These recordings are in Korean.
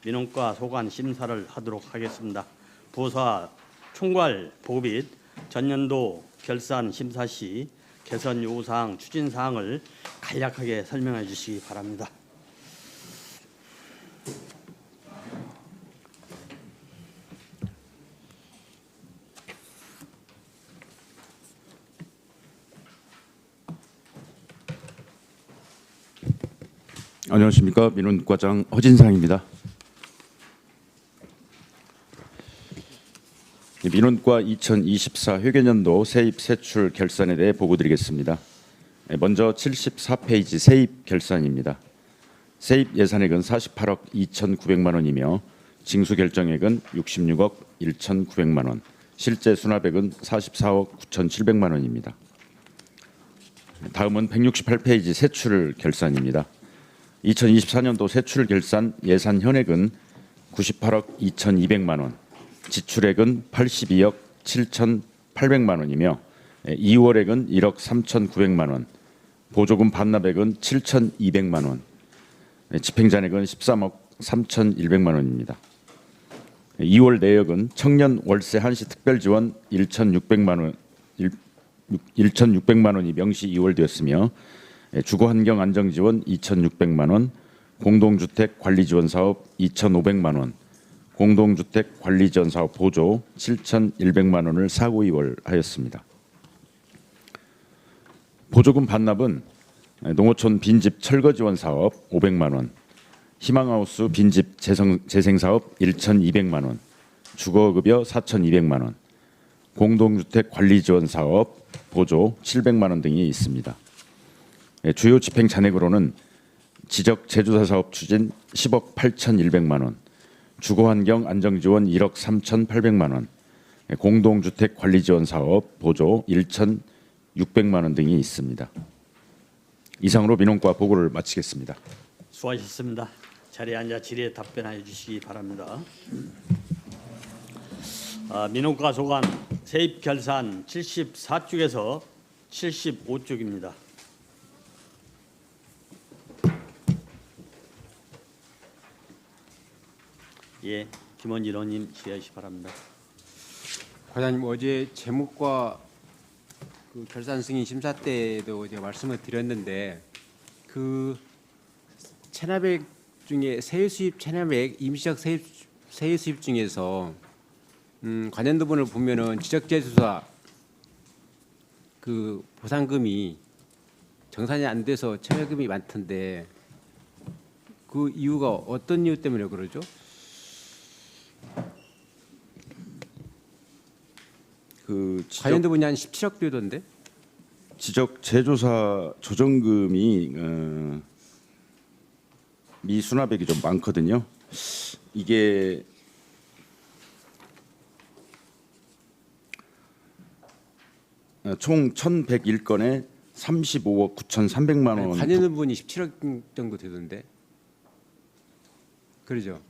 민원과 소관 심사를 하도록 하겠습니다. 부서 총괄 보고 및 전년도 결산 심사 시 개선 요구사항 추진 사항을 간략하게 설명해 주시기 바랍니다. 안녕하십니까. 민원과장 허진상입니다. 민원과 2024 회계년도 세입 세출 결산에 대해 보고드리겠습니다. 먼저 74페이지 세입 결산입니다. 세입 예산액은 48억 2,900만 원이며 징수 결정액은 66억 1,900만 원, 실제 수납액은 44억 9,700만 원입니다. 다음은 168페이지 세출 결산입니다. 2024년도 세출 결산 예산 현액은 98억 2,200만 원, 지출액은 82억 7,800만 원이며 2월액은 1억 3,900만 원, 보조금 반납액은 7,200만 원, 집행잔액은 13억 3,100만 원입니다. 2월 내역은 청년 월세 한시 특별지원 1,600만 원이 명시 2월되었으며 주거환경 안정지원 2,600만 원, 공동주택 관리지원 사업 2,500만 원, 공동주택 관리지원 사업 보조 7,100만 원을 사고 이월하였습니다. 보조금 반납은 농어촌 빈집 철거 지원 사업 500만 원, 희망하우스 빈집 재생 사업 1,200만 원, 주거급여 4,200만 원, 공동주택 관리지원 사업 보조 700만 원 등이 있습니다. 주요 집행 잔액으로는 지적 제조사 사업 추진 10억 8,100만 원, 주거환경 안정지원 1억 3,800만 원, 공동주택 관리지원 사업 보조 1,600만 원 등이 있습니다. 이상으로 민원과 보고를 마치겠습니다. 수고하셨습니다. 자리에 앉아 질의에 답변하여 주시기 바랍니다. 민원과 소관 세입 결산 74쪽에서 75쪽입니다. 예, 김원지 의원님 질의하시기 바랍니다. 과장님, 어제 재무과 그 결산 승인 심사 때도 제가 말씀을 드렸는데 그 체납액 중에 세유 수입 체납액 임시적 세유 수입 중에서 관연도분을 보면은 지적재조사 그 보상금이 정산이 안 돼서 체납금이 많던데 그 이유가 어떤 이유 때문에 그러죠? 그 관연도분이 한 17억 되던데? 지적 제조사 조정금이 미수납액이 좀 많거든요. 이게 총 1,101건에 35억 9,300만 원. 관연도분이 17억 정도 되던데. 그러죠?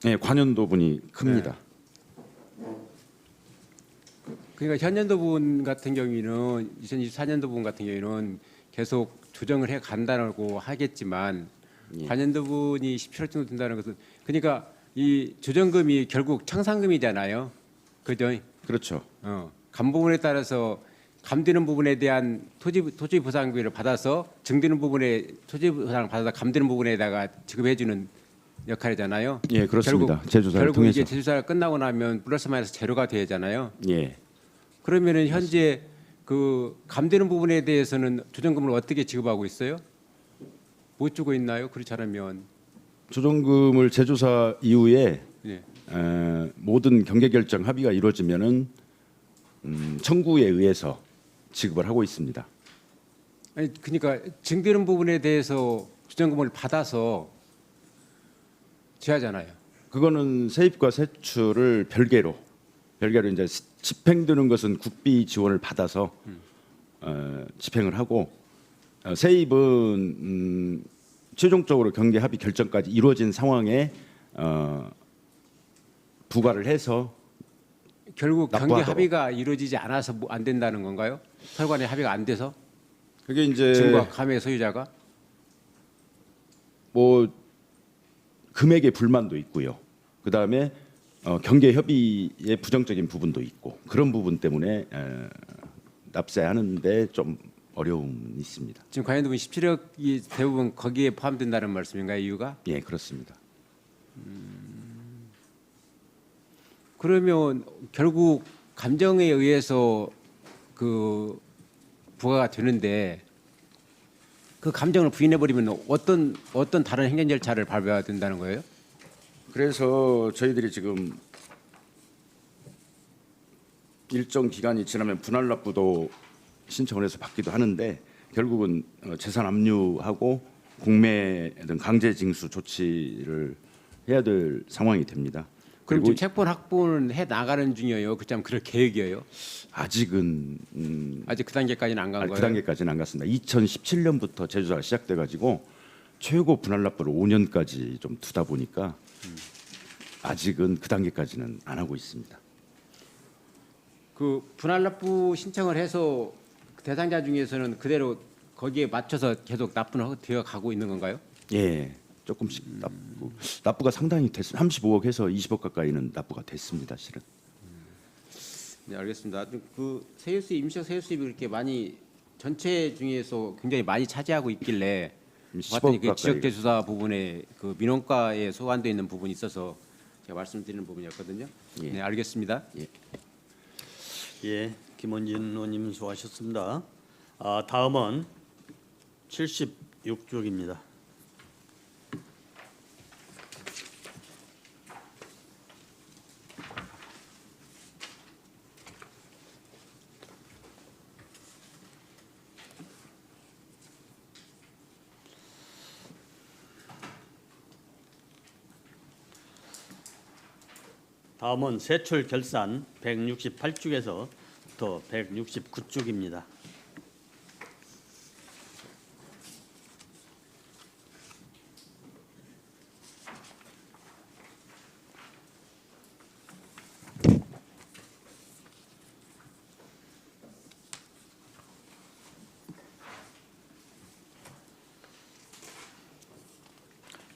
네, 관연도분이 큽니다. 네. 그러니까 현년도분 같은 경우에는 2024년도 분 같은 경우에는 계속 조정을 해 간다고 하겠지만 예. 관연도분이 17억 정도 된다는 것은 그러니까 이 조정금이 결국 청산금이잖아요. 그죠? 그렇죠. 감부분에 따라서 감되는 부분에 대한 토지 보상비를 받아서 증되는 부분에 토지 보상을 받아서 감되는 부분에다가 지급해 주는 역할이잖아요. 예, 그렇습니다. 제조사를 결국 통해서. 이게 제조사가 끝나고 나면 플러스 마이너스 제로가 되잖아요. 예. 그러면은 현재 그 감되는 부분에 대해서는 조정금을 어떻게 지급하고 있어요? 못 주고 있나요? 그렇지 않으면 조정금을 제조사 이후에 예. 모든 경계 결정 합의가 이루어지면은 청구에 의해서 지급을 하고 있습니다. 아니 그러니까 증되는 부분에 대해서 조정금을 받아서 지하잖아요. 그거는 세입과 세출을 별개로 이제 집행되는 것은 국비 지원을 받아서 집행을 하고 세입은 최종적으로 경계 합의 결정까지 이루어진 상황에 부과를 해서 결국 경계 납부하도록. 합의가 이루어지지 않아서 안 된다는 건가요? 서로 간에 합의가 안 돼서 그게 이제 증과 감의 소유자가 뭐 금액의 불만도 있고요. 그 다음에 경계 협의의 부정적인 부분도 있고 그런 부분 때문에 납세하는데 좀 어려움이 있습니다. 지금 관련된 17억이 대부분 거기에 포함된다는 말씀인가요? 이유가? 예, 그렇습니다. 그러면 결국 감정에 의해서 그 부과가 되는데 그 감정을 부인해 버리면 어떤 다른 행정 절차를 밟아야 된다는 거예요? 그래서 저희들이 지금 일정 기간이 지나면 분할 납부도 신청을 해서 받기도 하는데 결국은 재산 압류하고 공매 등 강제 징수 조치를 해야 될 상황이 됩니다. 그럼 그리고 지금 채권 확보는 해 나가는 중이에요. 그참 그럴 계획이에요. 아직은 아직 그 단계까지는 안 간 그 거예요. 단계까지는 안 갔습니다. 2017년부터 제조사가 시작돼 가지고 최고 분할 납부를 5년까지 좀 두다 보니까 아직은 그 단계까지는 안 하고 있습니다. 그 분할 납부 신청을 해서 그 대상자 중에서는 그대로 거기에 맞춰서 계속 납부는 되어 가고 있는 건가요? 예, 조금씩 납부가 상당히 됐습니다. 35억에서 20억 가까이는 납부가 됐습니다, 실은. 네, 알겠습니다. 그 세유 수입, 임시적 세유 수입이 그렇게 많이 전체 중에서 굉장히 많이 차지하고 있길래 10억 봤더니 그 가까이. 지역대조사 부분에 그 민원과에 소관되어 있는 부분이 있어서 제가 말씀드리는 부분이었거든요. 예. 네, 알겠습니다. 예, 김원진 의원님 수고하셨습니다. 다음은 76쪽입니다. 다음은 세출 결산 168쪽에서 더 169쪽입니다.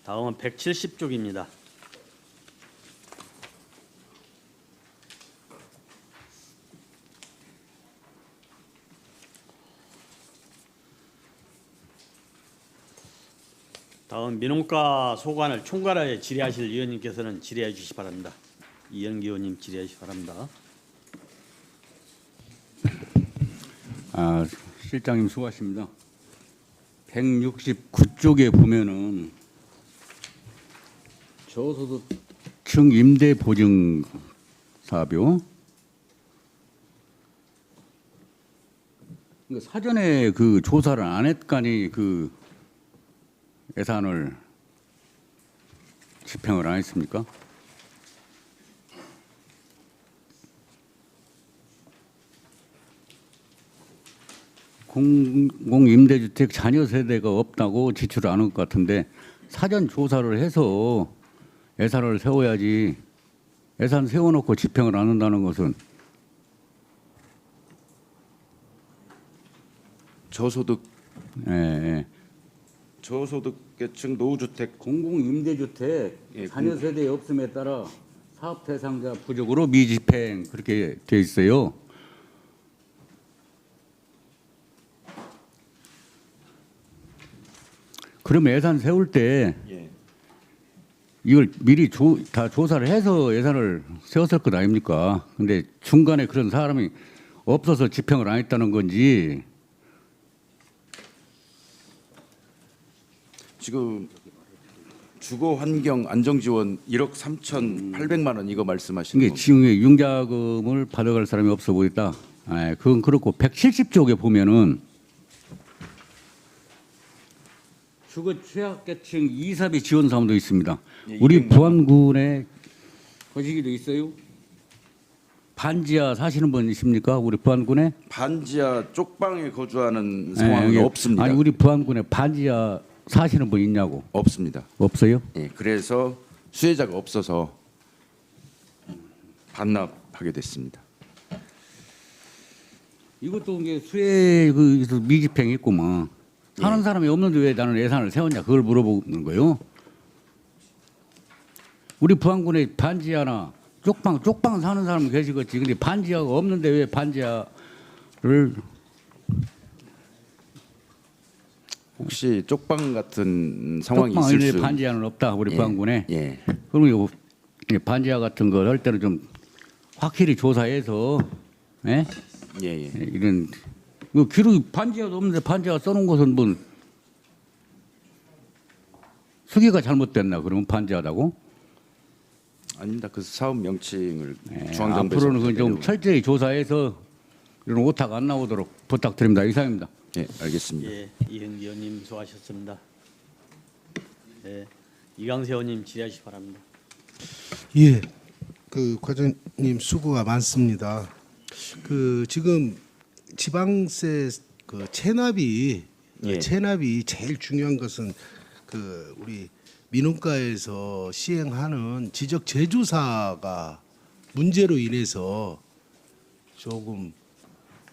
다음은 170쪽입니다. 다음 민원과 소관을 총괄하여 질의하실 위원님께서는 질의해 주시기 바랍니다. 이현기 의원님 질의하시기 바랍니다. 실장님 수고하십니다. 169쪽에 보면은 저소득층 임대 보증 사업이요. 사전에 그 조사를 안 했거니 그 예산을 집행을 안 했습니까? 공공임대주택 자녀 세대가 없다고 지출을 안 한 것 같은데 사전 조사를 해서 예산을 세워야지 예산 세워놓고 집행을 안 한다는 것은 저소득 예, 예. 저소득계층 노후주택 공공임대주택 예, 자녀 세대 없음에 따라 사업 대상자 부족으로 미집행 그렇게 돼 있어요. 그럼 예산 세울 때 예. 이걸 미리 다 조사를 해서 예산을 세웠을 것 아닙니까? 근데 중간에 그런 사람이 없어서 집행을 안 했다는 건지 지금 주거 환경 안정 지원 1억 3,800만 원 이거 말씀하시는 이게 거. 지금 융자금을 받아갈 사람이 없어 보였다. 그건 그렇고 170쪽에 보면은 주거 취약계층 이사비 지원 사업도 있습니다. 예, 우리 200만 부안군에 거시기도 있어요? 반지하 사시는 분이십니까? 우리 부안군에? 반지하 쪽방에 거주하는 상황은 이게- 없습니다. 아니 우리 부안군에 반지하 사시는 분 있냐고? 없습니다. 없어요? 예, 그래서 수혜자가 없어서 반납하게 됐습니다. 이것도 이게 수혜 그 미집행했구만. 사는 사람이 없는데 왜 나는 예산을 세웠냐 그걸 물어보는 거예요. 우리 부안군에 반지하나 쪽방 사는 사람은 계시겠지. 근데 반지하가 없는데 왜 반지하를 혹시 쪽방 같은 상황이 쪽방 있을 아닌데 수 반지하는 없다 우리 예, 부안군에. 예. 그럼 이거 반지하 같은 거 할 때는 좀 확실히 조사해서 예? 예, 예. 이런 뭐 기록이 반지하도 없는데 반지하 써놓은 것은 뭐 수기가 잘못됐나 그러면 반지하다고? 아닙니다. 그 사업 명칭을 예, 중앙정부에서 앞으로는 그좀 내려오고. 철저히 조사해서 이런 오타가 안 나오도록 부탁드립니다. 이상입니다. 예, 알겠습니다. 예, 이흥기 의원님 수고하셨습니다. 네, 이강세 의원님 질의하시기 바랍니다. 예, 그 과장님 수고가 많습니다. 그 지금 지방세 그 체납이 예. 체납이 제일 중요한 것은 그 우리 민원과에서 시행하는 지적 제조사가 문제로 인해서 조금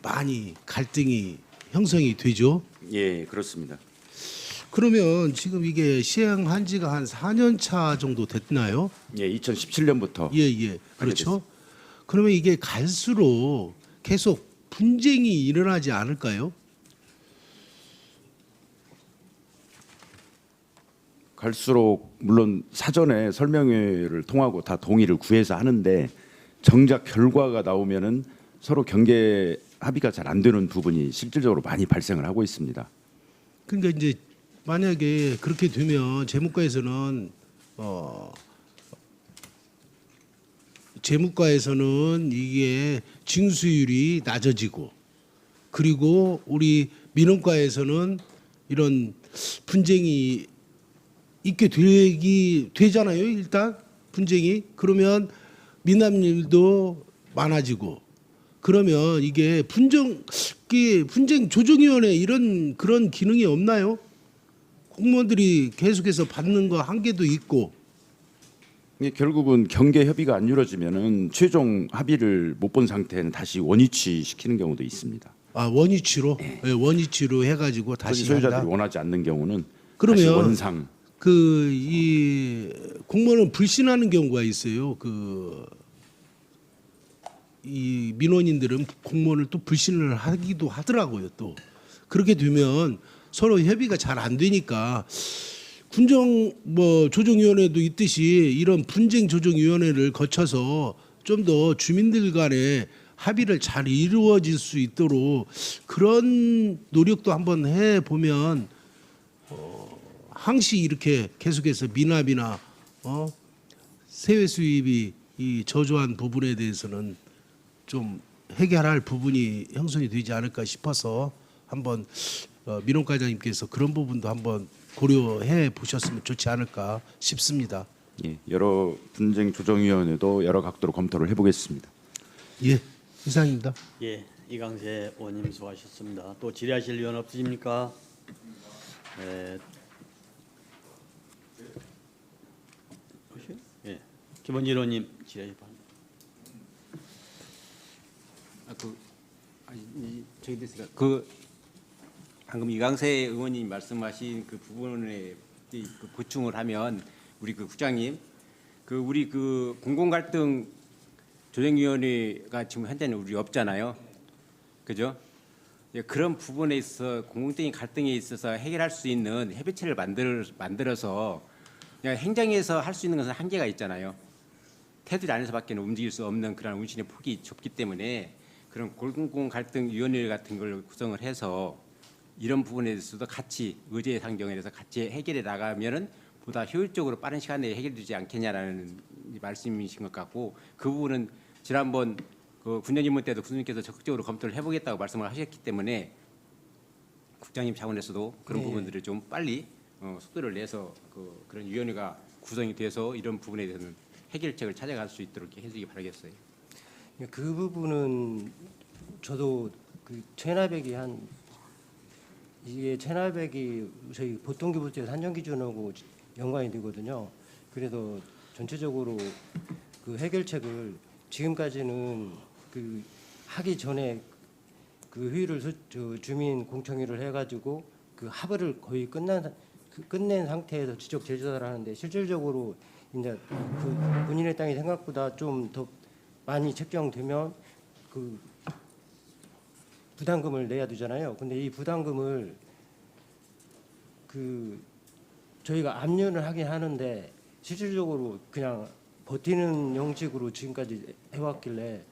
많이 갈등이 형성이 되죠. 예, 그렇습니다. 그러면 지금 이게 시행한 지가 한 4년 차 정도 됐나요? 예, 2017년부터 예, 예. 그렇죠. 그러면 이게 갈수록 계속 분쟁이 일어나지 않을까요? 갈수록 물론 사전에 설명회를 통하고 다 동의를 구해서 하는데 정작 결과가 나오면은 서로 경계 합의가 잘 안 되는 부분이 실질적으로 많이 발생을 하고 있습니다. 그러니까 이제 만약에 그렇게 되면 재무과에서는 이게 징수율이 낮아지고 그리고 우리 민원과에서는 이런 분쟁이 있게 되잖아요. 일단 분쟁이 그러면 미납률도 많아지고 그러면 이게 분쟁 조정위원회 이런 그런 기능이 없나요? 공무원들이 계속해서 받는 거 한계도 있고 이게 결국은 경계 협의가 안 이루어지면은 최종 합의를 못 본 상태는 다시 원위치 시키는 경우도 있습니다. 아 원위치로 예, 원위치로 해가지고 다시 소유자들이 한다. 원하지 않는 경우는 그러면 다시 원상 그 이 공무원은 불신하는 경우가 있어요. 그 이 민원인들은 공무원을 또 불신을 하기도 하더라고요. 또 그렇게 되면 서로 협의가 잘 안 되니까 군정 뭐 조정위원회도 있듯이 이런 분쟁 조정위원회를 거쳐서 좀 더 주민들 간에 합의를 잘 이루어질 수 있도록 그런 노력도 한번 해 보면 항시 이렇게 계속해서 미납이나 세외 수입이 이 저조한 부분에 대해서는 좀 해결할 부분이 형성이 되지 않을까 싶어서 한번 민원과장님께서 그런 부분도 한번 고려해 보셨으면 좋지 않을까 싶습니다. 예, 여러 분쟁 조정위원회도 여러 각도로 검토를 해보겠습니다. 예, 이상입니다. 예, 이강세 의원님 수고하셨습니다. 또 질의하실 의원 없으십니까? 네. 예, 김원진 의원님 질의하시 바랍니다. 저희 됐으니까 그 방금 이강세 의원님 말씀하신 그 부분에 그 보충을 하면 우리 그 국장님 그 우리 그 공공 갈등 조정위원회가 지금 현재는 우리 없잖아요, 그죠? 예, 그런 부분에 있어 공공적인 갈등에 있어서 해결할 수 있는 협의체를 만들어서 그냥 행정에서 할 수 있는 것은 한계가 있잖아요. 테두리 안에서밖에 움직일 수 없는 그런 운신의 폭이 좁기 때문에 그런 공공 갈등 위원회 같은 걸 구성을 해서 이런 부분에 대해서도 같이 의제 상정에 대해서 같이 해결해 나가면은 보다 효율적으로 빠른 시간 내에 해결되지 않겠냐라는 말씀이신 것 같고 그 부분은 지난번 그 군정입문 때도 군수님께서 적극적으로 검토를 해보겠다고 말씀을 하셨기 때문에 국장님 차원에서도 그런 부분들을 좀 빨리 속도를 내서 그런 위원회가 구성이 돼서 이런 부분에 대해서는 해결책을 찾아갈 수 있도록 해주기 바라겠어요. 그 부분은 저도 그 체납액이 이게 체납액이 저희 보통기부제 산정 기준하고 연관이 되거든요. 그래도 전체적으로 그 해결책을 지금까지는 그 하기 전에 그 회의를 주민 공청회를 해가지고 그 합의를 거의 끝낸 상태에서 지적 재조사를 하는데 실질적으로 이제 그 본인의 땅이 생각보다 좀 더 많이 책정되면 그 부담금을 내야 되잖아요. 근데 이 부담금을 그 저희가 압류를 하긴 하는데 실질적으로 그냥 버티는 형식으로 지금까지 해왔길래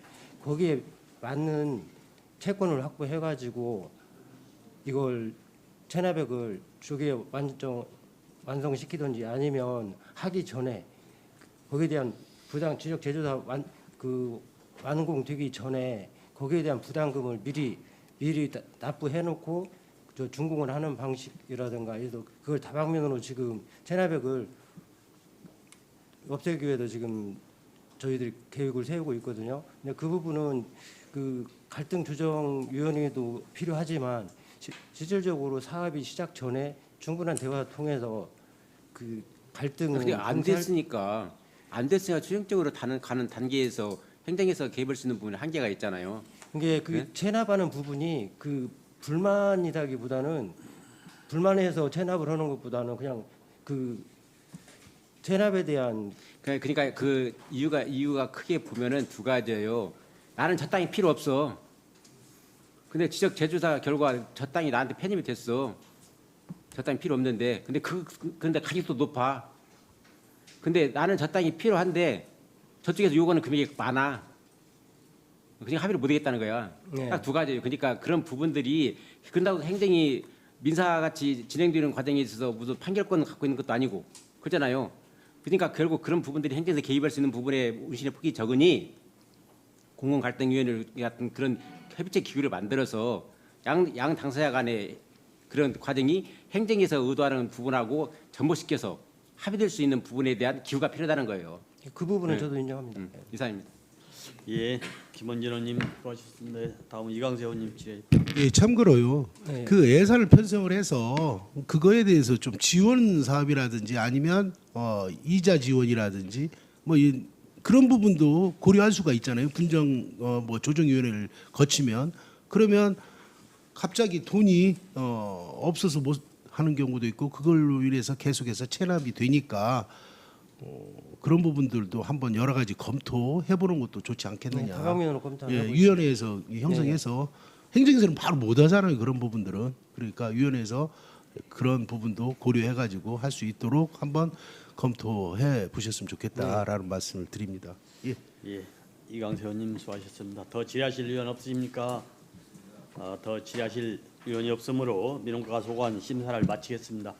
거기에 맞는 채권을 확보해가지고 이걸 체납액을 조기에 완성시키든지 아니면 하기 전에 거기에 대한 부당 지적 제조사 완공되기 전에 거기에 대한 부담금을 미리 납부해놓고 저 준공을 하는 방식이라든가 해서 그걸 다방면으로 지금 체납액을 없애기 위해서 지금 저희들이 계획을 세우고 있거든요. 근데 그 부분은 그 갈등 조정위원회도 필요하지만 실질적으로 사업이 시작 전에 충분한 대화 통해서 그 갈등을 그게 안 됐으니까 최종적으로 가는 단계에서 행정에서 개입할 수 있는 부분에 한계가 있잖아요. 이게 그 네? 체납하는 부분이 그 불만이라기보다는 불만해서 체납을 하는 것보다는 그냥 그 체납에 대한 그러니까 그 이유가 크게 보면은 두 가지예요. 나는 저 땅이 필요 없어. 근데 지적 재조사 결과 저 땅이 나한테 편입이 됐어. 저 땅이 필요 없는데 근데 가격도 높아. 근데 나는 저 땅이 필요한데 저쪽에서 요구하는 금액이 많아. 그냥 합의를 못하겠다는 거야. 네. 딱 두 가지예요. 그러니까 그런 부분들이 그런다고 행정이 민사같이 진행되는 과정에 있어서 무슨 판결권 갖고 있는 것도 아니고 그렇잖아요. 그러니까 결국 그런 부분들이 행정에서 개입할 수 있는 부분에 운신의 폭이 적으니 공공갈등위원회 같은 그런 협의체 기구를 만들어서 양 당사자 간의 그런 과정이 행정에서 의도하는 부분하고 접목시켜서 합의될 수 있는 부분에 대한 기구가 필요하다는 거예요. 그 부분은 네. 저도 인정합니다. 이상입니다. 예, 김원진 의원님 수고하셨습니다. 다음 이광세 의원님 질의. 예, 참고로요. 네. 그 예산을 편성을 해서 그거에 대해서 좀 지원 사업이라든지 아니면 이자 지원이라든지 그런 부분도 고려할 수가 있잖아요. 분정 조정위원회를 거치면 그러면 갑자기 돈이 없어서 못 하는 경우도 있고 그걸로 인해서 계속해서 체납이 되니까 그런 부분들도 한번 여러 가지 검토해 보는 것도 좋지 않겠느냐. 다방면으로 검토하고 예, 위원회에서 형성해서 행정에서는 바로 못 하잖아요. 그런 부분들은. 그러니까 위원회에서 그런 부분도 고려해 가지고 할 수 있도록 한번 검토해 보셨으면 좋겠다라는 말씀을 드립니다. 예. 예, 이광세 의원님 수고하셨습니다. 더 질의하실 의원 없으십니까? 더 질의하실 의원이 없으므로 민원과 소관 심사를 마치겠습니다.